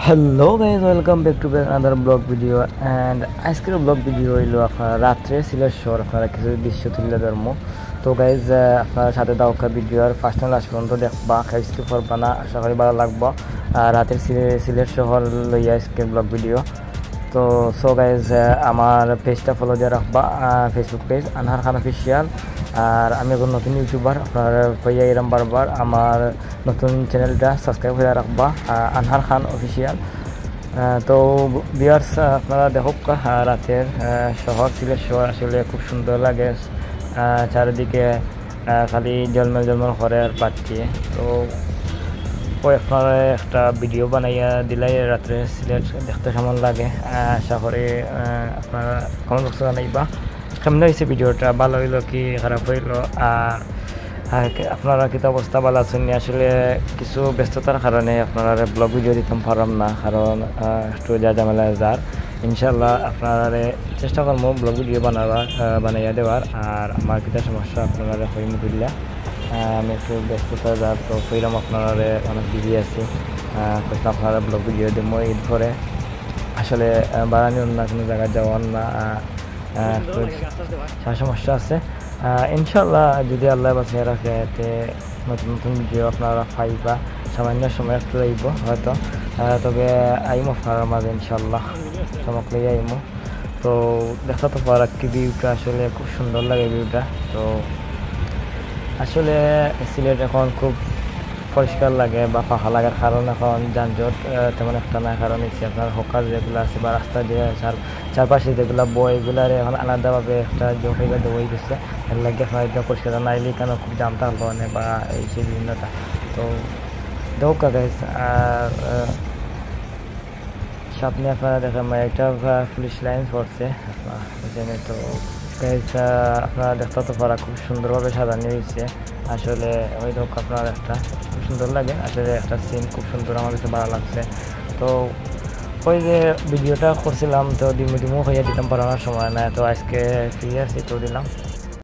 Hello guys, welcome back to another blog video. And আজকের blog video হইলো আপনার রাত্রে সিলেট শহর আপনারা কিছু দৃশ্য তুলে ধর্ম। তো গাইজ আপনার সাথে দাওকা ভিডিও আর ফার্স্ট টাইম লাস্ট পর্যন্ত দেখবা, খাইস্কি পড়বা না, আশা করি ভালো লাগবো। রাতের সিলেট শহর লইয়া আজকের ব্লগ ভিডিও। তো সো গাইজ আমার পেজটা ফলো দিয়ে রাখবা, ফেসবুক পেজ আনহার খান অফিসিয়াল। আর আমি এখন নতুন ইউটিউবার, আপনার কইয়া এরম বারবার আমার নতুন চ্যানেলটা সাবস্ক্রাইব করে রাখবা, আনহার খান অফিসিয়াল। তো ভিউয়ার্স, আপনারা দেখুক রাতের শহর, সিলেট শহর আসলে খুব সুন্দর লাগে। চারিদিকে খালি জলমল জলমল করে আর পাচ্ছি। তো ওই আপনারা একটা ভিডিও বানাইয়া দিলাই রাত্রে সিলেট দেখতে কেমন লাগে, আশা করি আপনারা কমেন্ট বক্সে জানাইবা কেমন হয়েছে ভিডিওটা, ভালো হইলো কি খারাপ হইলো। আর আপনারা কিতা অবস্থা ভালো আছেন? আসলে কিছু ব্যস্ততার কারণে আপনারা ব্লগ ভিডিও দিতাম পারলাম না, কারণ একটু যা ঝামেলা যার। ইনশাল্লাহ আপনারা চেষ্টা করবো ব্লগ ভিডিও বানাইয়া দেওয়ার। আর আমার কিতা সমস্যা আপনারা হইম বুঝলা, আমি একটু ব্যস্ততা যার, তো কইলাম আপনারা অনেক বিজি আছি, আপনারা ব্লগ ভিডিও দিব ঈদ পরে। আসলে বাড়ানি না, কোনো জায়গায় যাওয়ার না, সমস্যা আছে। ইনশাল্লাহ যদি আল্লাহ বাঁচিয়ে রাখে, এতে নতুন নতুন ভিডিও আপনারা পাইবা। সামান্য সময় একটু আইব হয়তো, তবে আইমো আপনার মাঝে ইনশাল্লাহ, চমক লেগে আইমো। তো দেখা তো পারা কি ভিউটা আসলে খুব সুন্দর লাগে ভিউটা। তো আসলে সিলেট এখন খুব পরিষ্কার লাগে বা ফাঁকা লাগার কারণ এখন যানজট তেমন একটা না, কারণ হচ্ছে আপনার হকার যেগুলো আছে বা রাস্তা দিয়ে চারপাশে যেগুলো বই, এগুলার এখন আলাদাভাবে একটা জমিটা বই দিচ্ছে। এর লাগে আপনার একদম পরিষ্কার নাইলে কেন খুব জাম থাকলো বা এই সেই বিভিন্নতা। তো দেখুক গাইস, আর সামনে আপনারা দেখেন একটা পুলিশ লাইন পড়ছে আপনার। তো গাইস আপনারা দেখতে তো পারা খুব সুন্দরভাবে সাজানো হয়েছে। আসলে ওই লোক আপনার একটা খুব সুন্দর লাগে, আসলে একটা সিন খুব সুন্দর, আমার কাছে ভালো লাগছে। তো ওই যে ভিডিওটা করছিলাম, তো দিমু হইয়া দিতাম পারানোর সময় না, তো আজকে ফ্রি আছি তো দিলাম।